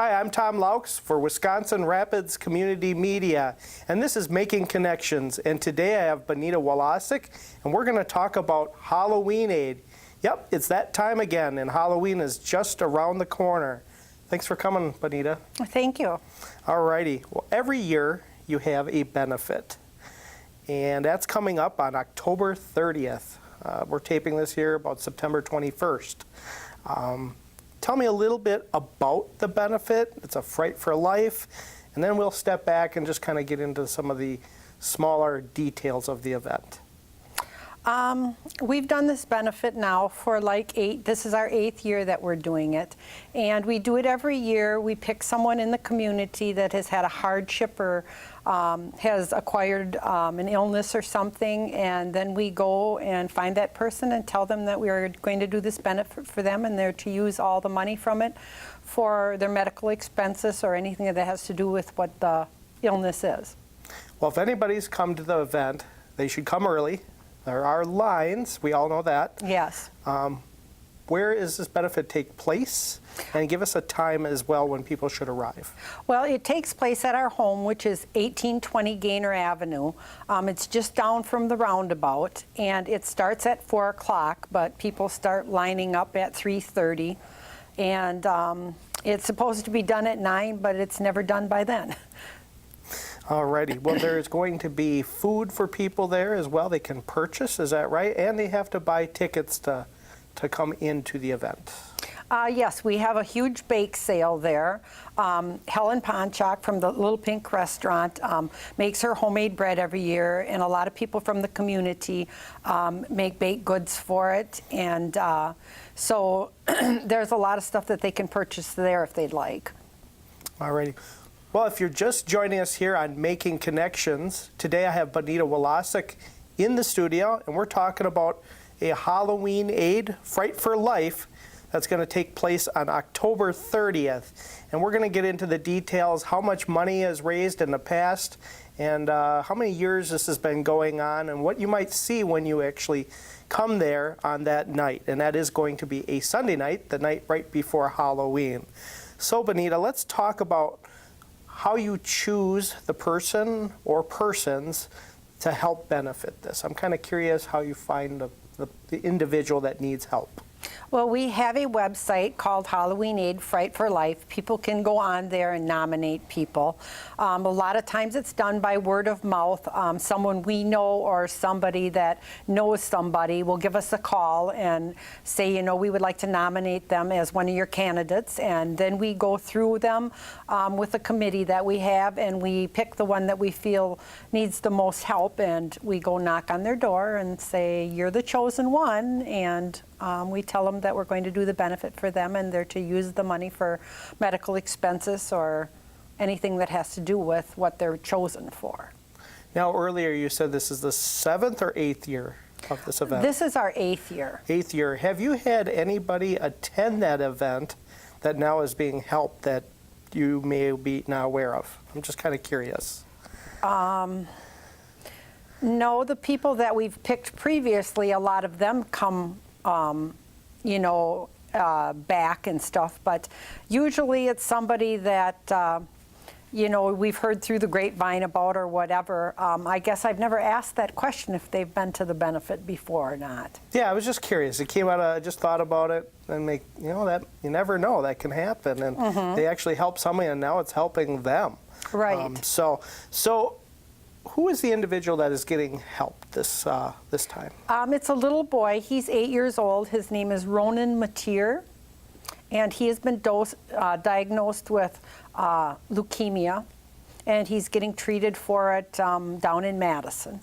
Hi, I'm Tom Loucks for Wisconsin Rapids Community Media, and this is Making Connections. And today I have Bontia Wolosek, and we're going to talk about Halloween Aid. Yep, it's that time again, and Halloween is just around the corner. Thanks for coming, Bonita. Thank you. All righty. Well, every year you have a benefit, and that's coming up on October 30th. We're taping this here about September 21st. Tell me a little bit about the benefit. It's a Fright for Life, and then we'll step back and just kind of get into some of the smaller details of the event. We've done this benefit now for this is our 8th year that we're doing it. And we do it every year. We pick someone in the community that has had a hardship or has acquired an illness or something, and then we go and find that person and tell them that we are going to do this benefit for them, and they're to use all the money from it for their medical expenses or anything that has to do with what the illness is. Well, if anybody's come to the event, they should come early. There are lines, we all know that. Yes. Where does this benefit take place? And give us a time as well when people should arrive. Well, it takes place at our home, which is 1820 Gaynor Avenue. It's just down from the roundabout, and it starts at 4 o'clock, but people start lining up at 3:30. And it's supposed to be done at 9, but it's never done by then. Alrighty. Well, there's going to be food for people there as well. They can purchase, is that right? And they have to buy tickets to come into the event. Yes, we have a huge bake sale there. Helen Ponchak from the Little Pink Restaurant makes her homemade bread every year, and a lot of people from the community make baked goods for it. And so there's a lot of stuff that they can purchase there if they'd like. Alrighty. Well, if you're just joining us here on Making Connections, today I have Bontia Wolosek in the studio, and we're talking about a Halloween Aid, Fright for Life, that's going to take place on October 30th. And we're going to get into the details, how much money is raised in the past, and how many years this has been going on, and what you might see when you actually come there on that night. And that is going to be a Sunday night, the night right before Halloween. So, Bonita, let's talk about how you choose the person or persons to help benefit this. I'm kind of curious how you find the individual that needs help. Well, we have a website called Halloween Aid, Fright for Life. People can go on there and nominate people. A lot of times it's done by word of mouth. Someone we know or somebody that knows somebody will give us a call and say, you know, we would like to nominate them as one of your candidates. And then we go through them with a committee that we have, and we pick the one that we feel needs the most help. And we go knock on their door and say, you're the chosen one. And we tell them that we're going to do the benefit for them, and they're to use the money for medical expenses or anything that has to do with what they're chosen for. Now, earlier you said this is the 7th or 8th year of this event? This is our 8th year. 8th year. Have you had anybody attend that event that now is being helped that you may be now aware of? I'm just kind of curious. No, the people that we've picked previously, a lot of them come you know, back and stuff, but usually it's somebody that, you know, we've heard through the grapevine about or whatever. I guess I've never asked that question if they've been to the benefit before or not. Yeah, I was just curious. It came out of, I just thought about it, and you know, that you never know, that can happen, and they actually help somebody, and now it's helping them. Right. So who is the individual that is getting help this time? It's a little boy. He's 8 years old. His name is Ronan Mateer, and he has been diagnosed with leukemia, and he's getting treated for it down in Madison.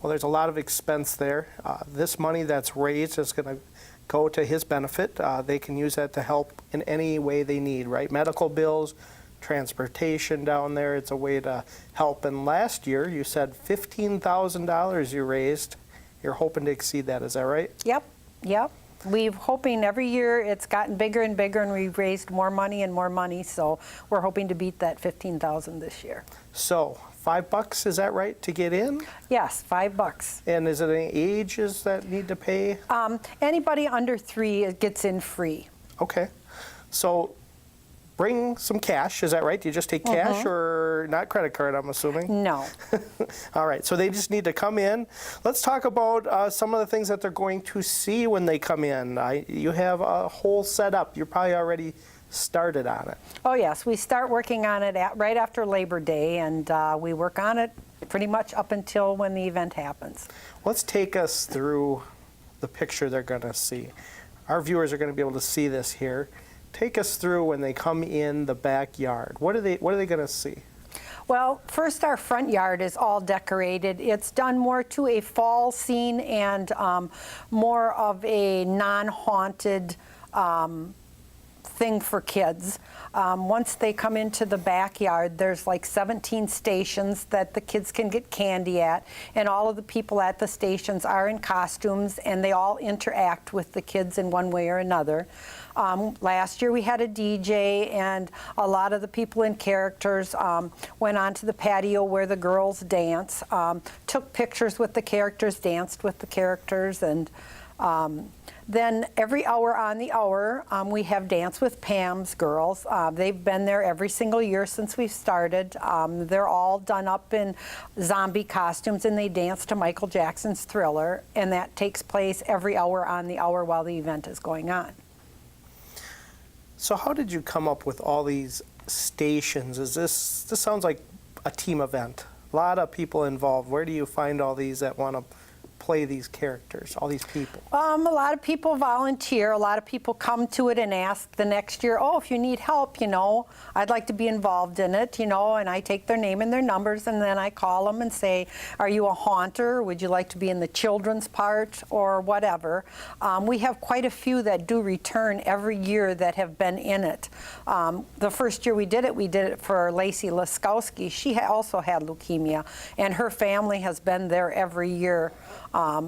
Well, there's a lot of expense there. This money that's raised is going to go to his benefit. They can use that to help in any way they need, right? Medical bills, transportation down there. It's a way to help. And last year, you said $15,000 you raised. You're hoping to exceed that. Is that right? Yep. We're hoping every year it's gotten bigger and bigger, and we've raised more money and more money. So we're hoping to beat that $15,000 this year. So $5, is that right, to get in? Yes, $5. And is it any ages that need to pay? Anybody under 3 gets in free. Okay. So bring some cash. Is that right? Do you just take cash or not credit card, I'm assuming? No. All right, so they just need to come in. Let's talk about some of the things that they're going to see when they come in. You have a whole setup. You're probably already started on it. Oh yes, we start working on it right after Labor Day, and we work on it pretty much up until when the event happens. Let's take us through the picture they're going to see. Our viewers are going to be able to see this here. Take us through when they come in the backyard. What are they going to see? Well, first our front yard is all decorated. It's done more to a fall scene and more of a non-haunted thing for kids. Once they come into the backyard, there's like 17 stations that the kids can get candy at, and all of the people at the stations are in costumes, and they all interact with the kids in one way or another. Last year we had a DJ, and a lot of the people in characters went onto the patio where the girls dance, took pictures with the characters, danced with the characters, and then every hour on the hour, we have Dance with Pam's girls. They've been there every single year since we've started. They're all done up in zombie costumes, and they dance to Michael Jackson's Thriller, and that takes place every hour on the hour while the event is going on. So how did you come up with all these stations? This sounds like a team event. A lot of people involved. Where do you find all these that want to play these characters, all these people? A lot of people volunteer. A lot of people come to it and ask the next year, oh, if you need help, I'd like to be involved in it, and I take their name and their numbers, and then I call them and say, are you a haunter? Would you like to be in the children's part or whatever? We have quite a few that do return every year that have been in it. The first year we did it for Lacey Laskowski. She also had leukemia, and her family has been there every year.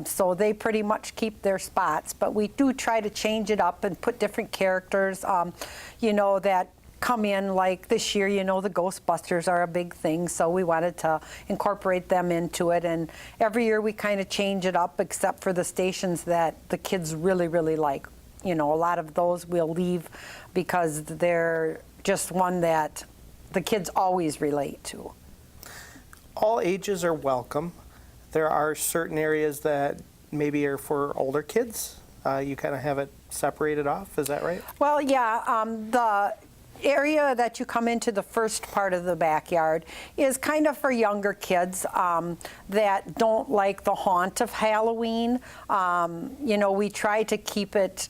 So they pretty much keep their spots, but we do try to change it up and put different characters, that come in. Like this year, the Ghostbusters are a big thing, so we wanted to incorporate them into it. And every year we kind of change it up, except for the stations that the kids really, really like. A lot of those we'll leave because they're just one that the kids always relate to. All ages are welcome. There are certain areas that maybe are for older kids. You kind of have it separated off, is that right? Well, yeah, the area that you come into, the first part of the backyard, is kind of for younger kids that don't like the haunt of Halloween. We try to keep it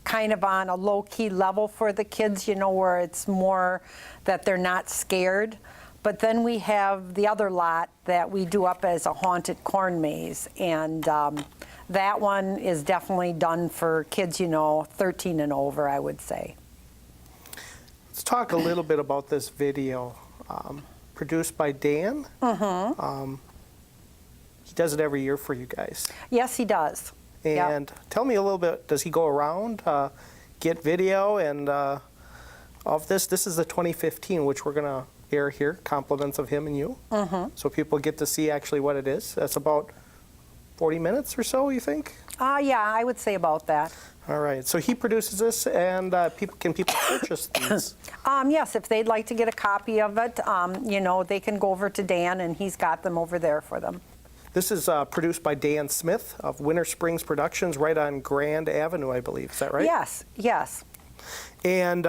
kind of on a low-key level for the kids, where it's more that they're not scared. But then we have the other lot that we do up as a haunted corn maze, and that one is definitely done for kids, 13 and over, I would say. Let's talk a little bit about this video. Produced by Dan. He does it every year for you guys. Yes, he does. And tell me a little bit, does he go around, get video and of this? This is the 2015, which we're going to air here, compliments of him and you. So people get to see actually what it is. That's about 40 minutes or so, you think? Yeah, I would say about that. All right, so he produces this, and can people purchase these? Yes, if they'd like to get a copy of it, they can go over to Dan, and he's got them over there for them. This is produced by Dan Smith of Winter Springs Productions, right on Grand Avenue, I believe. Is that right? Yes, yes. And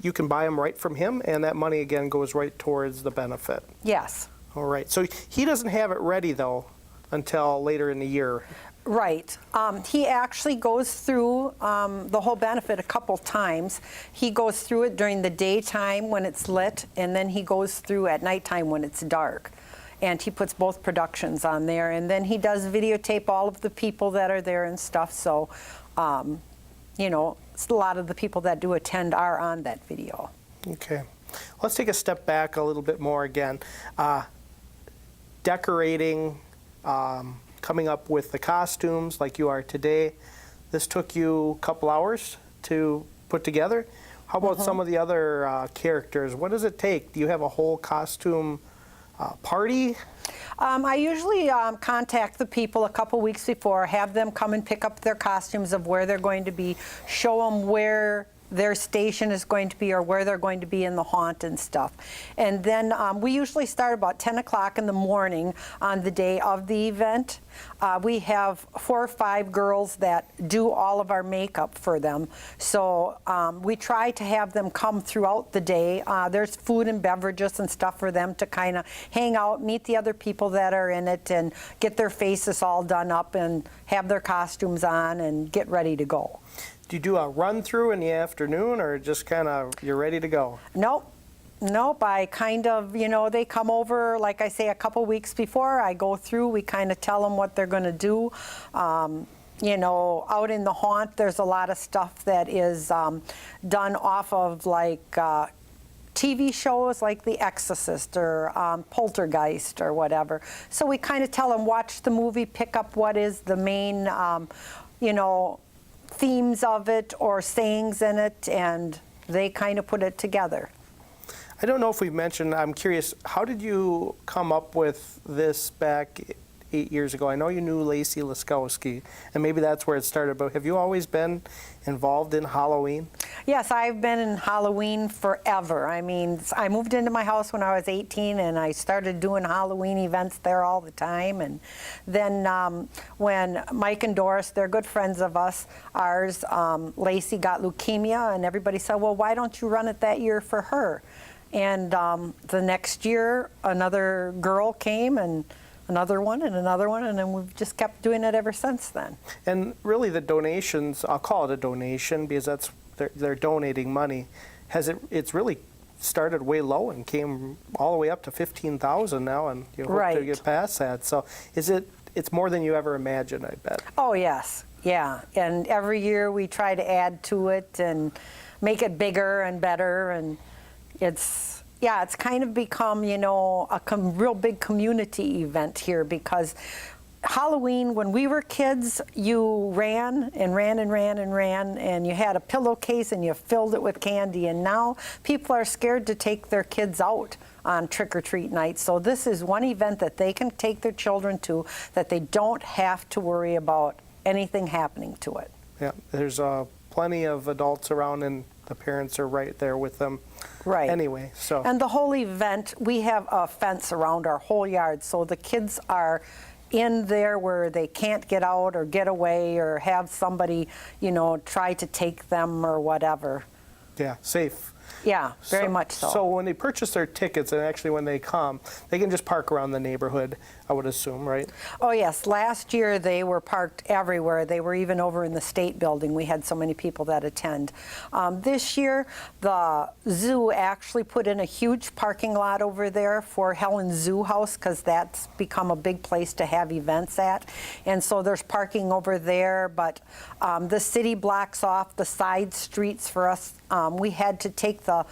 you can buy them right from him, and that money, again, goes right towards the benefit. Yes. All right. So he doesn't have it ready, though, until later in the year. Right. He actually goes through the whole benefit a couple times. He goes through it during the daytime when it's lit, and then he goes through at nighttime when it's dark. And he puts both productions on there, and then he does videotape all of the people that are there and stuff. So, a lot of the people that do attend are on that video. Okay. Let's take a step back a little bit more again. Decorating, coming up with the costumes like you are today. This took you a couple hours to put together. How about some of the other characters? What does it take? Do you have a whole costume party? I usually contact the people a couple weeks before, have them come and pick up their costumes of where they're going to be, show them where their station is going to be or where they're going to be in the haunt and stuff. And then we usually start about 10 o'clock in the morning on the day of the event. We have 4 or 5 girls that do all of our makeup for them. So we try to have them come throughout the day. There's food and beverages and stuff for them to kind of hang out, meet the other people that are in it, and get their faces all done up and have their costumes on and get ready to go. Do you do a run through in the afternoon, or just kind of you're ready to go? Nope. Nope, I kind of, they come over, like I say, a couple weeks before. I go through, we kind of tell them what they're going to do. Out in the haunt, there's a lot of stuff that is done off of like TV shows like The Exorcist or Poltergeist or whatever. So we kind of tell them, watch the movie, pick up what is the main, themes of it or sayings in it, and they kind of put it together. I don't know if we've mentioned, I'm curious, how did you come up with this back 8 years ago? I know you knew Lacey Laskowski, and maybe that's where it started, but have you always been involved in Halloween? Yes, I've been in Halloween forever. I mean, I moved into my house when I was 18, and I started doing Halloween events there all the time. And then when Mike and Doris, they're good friends of ours, Lacey got leukemia, and everybody said, well, why don't you run it that year for her? And the next year, another girl came, and another one, and then we've just kept doing it ever since then. And really the donations, I'll call it a donation because they're donating money. It's really started way low and came all the way up to $15,000 now, and you hope to get past that. So it's more than you ever imagined, I bet. Oh, yes. Yeah. And every year we try to add to it and make it bigger and better, and it's kind of become, a real big community event here, because Halloween, when we were kids, you ran and ran and ran and ran, and you had a pillowcase and you filled it with candy, and now people are scared to take their kids out on trick-or-treat night. So this is one event that they can take their children to, that they don't have to worry about anything happening to it. Yeah, there's plenty of adults around, and the parents are right there with them. Right. Anyway, so. And the whole event, we have a fence around our whole yard, so the kids are in there where they can't get out or get away or have somebody, try to take them or whatever. Yeah, safe. Yeah, very much so. So when they purchase their tickets, and actually when they come, they can just park around the neighborhood, I would assume, right? Oh, yes. Last year they were parked everywhere. They were even over in the state building. We had so many people that attend. This year, the zoo actually put in a huge parking lot over there for Helen's Zoo House, because that's become a big place to have events at. And so there's parking over there, but the city blocks off the side streets for us. We had to take the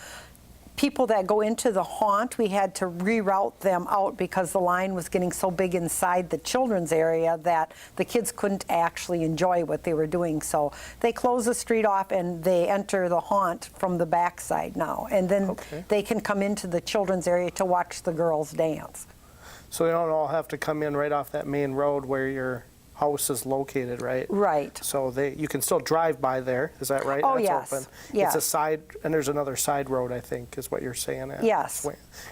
people that go into the haunt, we had to reroute them out because the line was getting so big inside the children's area that the kids couldn't actually enjoy what they were doing. So they close the street off and they enter the haunt from the backside now. And then they can come into the children's area to watch the girls dance. So they don't all have to come in right off that main road where your house is located, right? Right. So you can still drive by there, is that right? Oh, That's yes. open. Yes. It's a side, and there's another side road, I think, is what you're saying. Yes.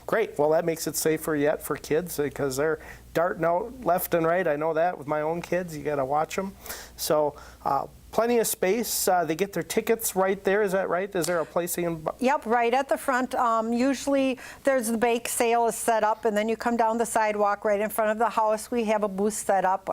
Great. Well, that makes it safer yet for kids, because they're darting out left and right. I know that with my own kids. You got to watch them. So plenty of space. They get their tickets right there. Is that right? Is there a place they can? Yep, right at the front. Usually there's the bake sale is set up, and then you come down the sidewalk right in front of the house. We have a booth set up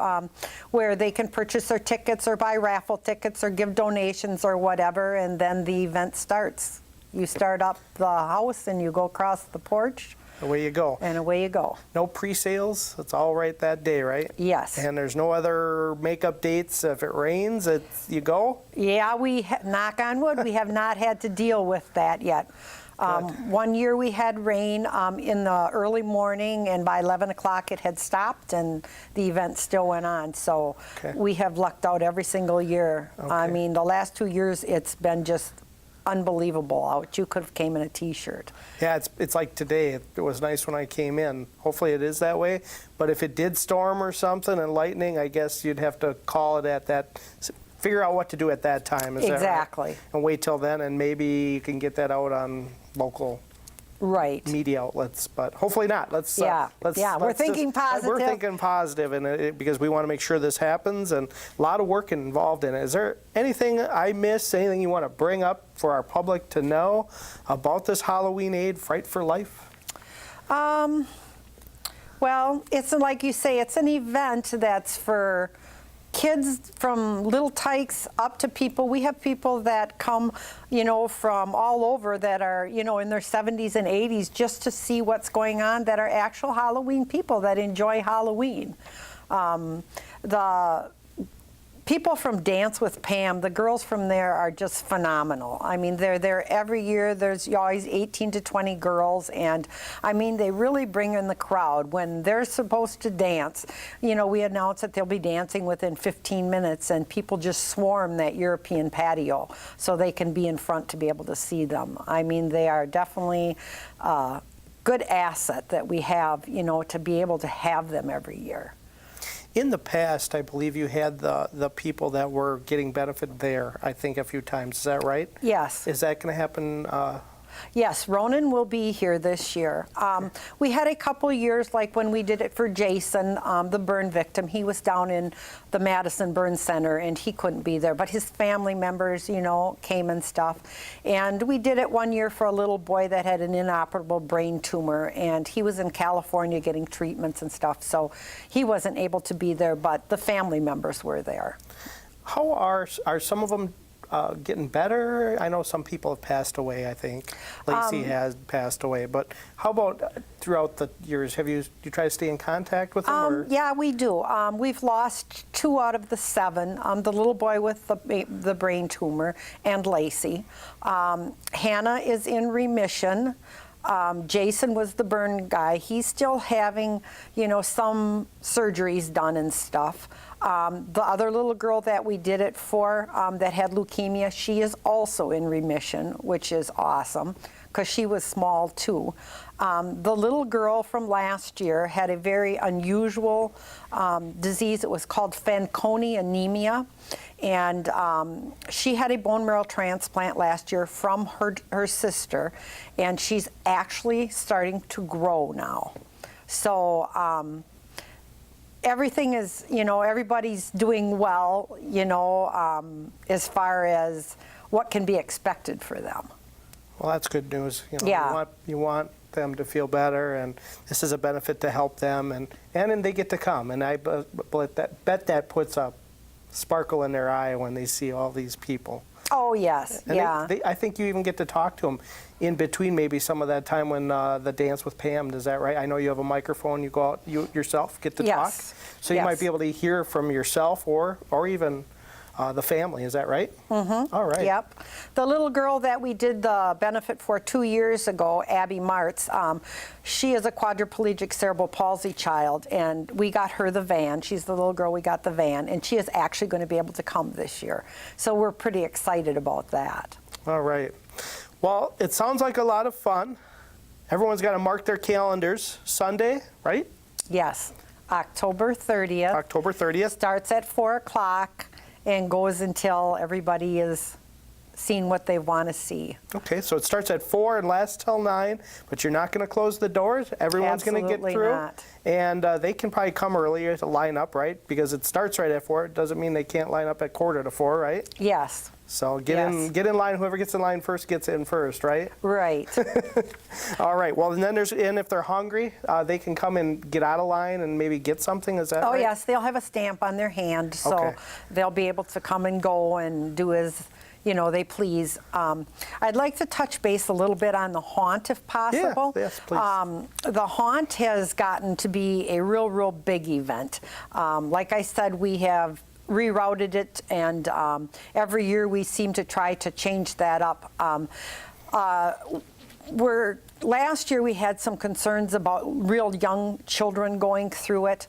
where they can purchase their tickets or buy raffle tickets or give donations or whatever, and then the event starts. You start up the house and you go across the porch. Away you go. And away you go. No pre-sales? It's all right that day, right? Yes. And there's no other makeup dates? If it rains, you go? Yeah, knock on wood, we have not had to deal with that yet. One year we had rain in the early morning, and by 11 o'clock it had stopped, and the event still went on. So we have lucked out every single year. I mean, the last 2 years it's been just unbelievable out. You could have came in a T-shirt. Yeah, it's like today. It was nice when I came in. Hopefully it is that way. But if it did storm or something and lightning, I guess you'd have to call it at that figure out what to do at that time. Is Exactly. that right? And wait till then, and maybe you can get that out on local Right. media outlets, but hopefully not. We're thinking positive. We're thinking positive, and because we want to make sure this happens, and a lot of work involved in it. Is there anything I missed? Anything you want to bring up for our public to know about this Halloween Aid, Fright for Life? Well, it's like you say, it's an event that's for kids from little tykes up to people. We have people that come, from all over that are, in their 70s and 80s just to see what's going on, that are actual Halloween people that enjoy Halloween. The people from Dance with Pam, the girls from there are just phenomenal. I mean, they're there every year. There's always 18 to 20 girls, and I mean, they really bring in the crowd. When they're supposed to dance, we announce that they'll be dancing within 15 minutes, and people just swarm that European patio so they can be in front to be able to see them. I mean, they are definitely a good asset that we have, to be able to have them every year. In the past, I believe you had the people that were getting benefit there, I think, a few times. Is that right? Yes. Is that going to happen? Yes, Ronan will be here this year. We had a couple years, like when we did it for Jason, the burn victim. He was down in the Madison Burn Center, and he couldn't be there. But his family members, came and stuff. And we did it one year for a little boy that had an inoperable brain tumor, and he was in California getting treatments and stuff. So he wasn't able to be there, but the family members were there. How are some of them getting better? I know some people have passed away, I think. Lacey has passed away. But how about throughout the years? Have you try to stay in contact with them? Or? Yeah, we do. We've lost 2 out of the 7. The little boy with the brain tumor and Lacey. Hannah is in remission. Jason was the burn guy. He's still having, some surgeries done and stuff. The other little girl that we did it for that had leukemia, she is also in remission, which is awesome because she was small too. The little girl from last year had a very unusual disease. It was called Fanconi anemia. And she had a bone marrow transplant last year from her sister, and she's actually starting to grow now. So everything is, everybody's doing well, as far as what can be expected for them. Well, that's good news. Yeah. You want them to feel better, and this is a benefit to help them, and they get to come. And I bet that puts a sparkle in their eye when they see all these people. Oh, yes, and yeah. I think you even get to talk to them in between maybe some of that time when the Dance with Pam, is that right? I know you have a microphone, you go out, you yourself get to talk. So you might be able to hear from yourself or even the family, is that right? Mm-hmm. All right. Yep. The little girl that we did the benefit for 2 years ago, Abby Martz, she is a quadriplegic cerebral palsy child, and we got her the van. She's the little girl, we got the van, and she is actually going to be able to come this year. So we're pretty excited about that. All right. Well, it sounds like a lot of fun. Everyone's got to mark their calendars. Sunday, right? Yes. October 30th. October 30th. Starts at 4 o'clock. And goes until everybody is seeing what they want to see. Okay, so it starts at 4 and lasts till 9, but you're not going to close the doors. Everyone's going to get through. Not. And they can probably come earlier to line up, right? Because it starts right at 4. It doesn't mean they can't line up at 3:45, right? Yes. So get in line. Whoever gets in line first gets in first, right? Right. All right. Well, and then if they're hungry, they can come and get out of line and maybe get something. Is that right? Oh, yes. They'll have a stamp on their hand, so they'll be able to come and go and do as they please. I'd like to touch base a little bit on the haunt, if possible. Yeah, yes, please. The haunt has gotten to be a real big event. Like I said, we have rerouted it, and every year we seem to try to change that up. We're Last year we had some concerns about real young children going through it.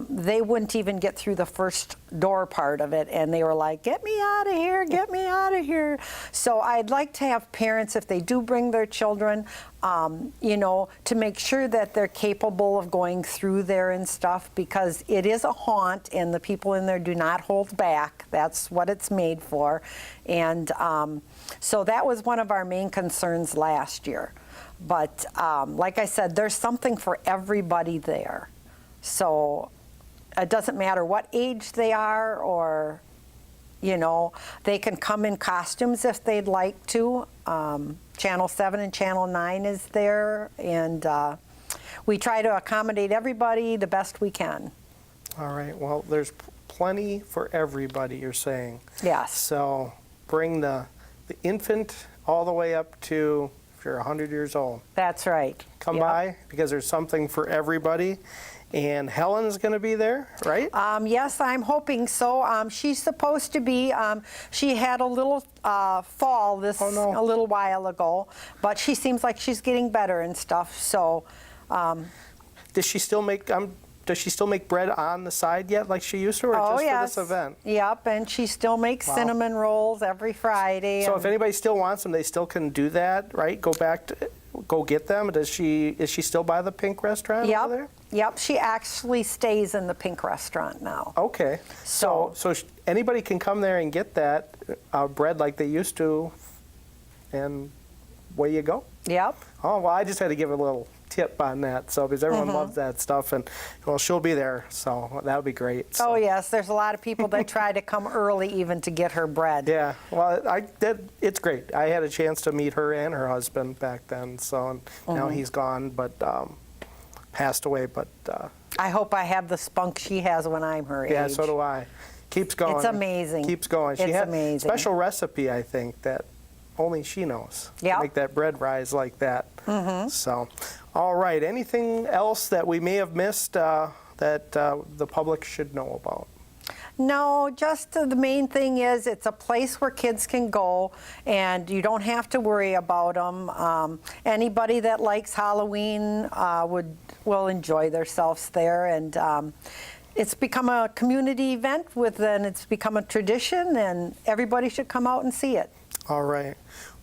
They wouldn't even get through the first door part of it, and they were like, get me out of here, get me out of here. So I'd like to have parents, if they do bring their children, you know, to make sure that they're capable of going through there and stuff, because it is a haunt and the people in there do not hold back. That's what it's made for. And so that was one of our main concerns last year. But like I said, there's something for everybody there. So it doesn't matter what age they are, or, you know, they can come in costumes if they'd like to. Channel 7 and Channel 9 is there, and we try to accommodate everybody the best we can. All right, well, there's plenty for everybody, you're saying. Yes. So bring the infant all the way up to, if you're 100 years old. That's right. Come Yep. by, because there's something for everybody. And Helen's going to be there, right? Yes, I'm hoping so. She's supposed to be. She had a little fall Oh, no. a little while ago, but she seems like she's getting better and stuff. So, Does she still make bread on the side yet, like she used to, or just for this event? Yep, and she still makes Wow. cinnamon rolls every Friday. So and- if anybody still wants them, they still can do that, right? Go get them. Is she still by the Pink Restaurant Yep. over there? Yep, she actually stays in the Pink Restaurant now. Okay. So anybody can come there and get that bread like they used to, and away you go. Yep. Oh, well, I just had to give a little tip on that, so because everyone loves that stuff, and well, she'll be there, so that would be great. So. Oh yes, there's a lot of people that try to come early even to get her bread. Yeah, well, it's great. I had a chance to meet her and her husband back then, so and now he's gone, but passed away. But I hope I have the spunk she has when I'm her age. yeah, so do I. Keeps going. It's amazing. Keeps going. She It's had amazing. a special recipe, I think, that only she knows. Yep. To make that bread rise like that. So, all right. Anything else that we may have missed that the public should know about? No, just the main thing is it's a place where kids can go, and you don't have to worry about them. Anybody that likes Halloween will enjoy themselves there, and it's become a community event and it's become a tradition, and everybody should come out and see it. All right.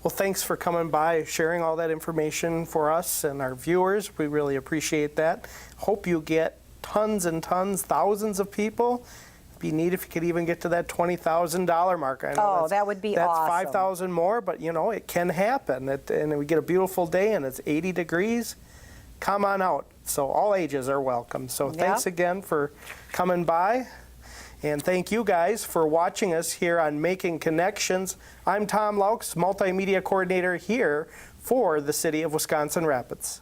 Well, thanks for coming by, sharing all that information for us and our viewers. We really appreciate that. Hope you get tons and tons, thousands of people. It'd be neat if you could even get to that $20,000 mark. I know That would be that's awesome. 5,000 more, but you know, it can happen. And we get a beautiful day and it's 80 degrees. Come on out. So all ages are welcome. So thanks again for coming by. And thank you guys for watching us here on Making Connections. I'm Tom Loucks, Multimedia Coordinator here for the City of Wisconsin Rapids.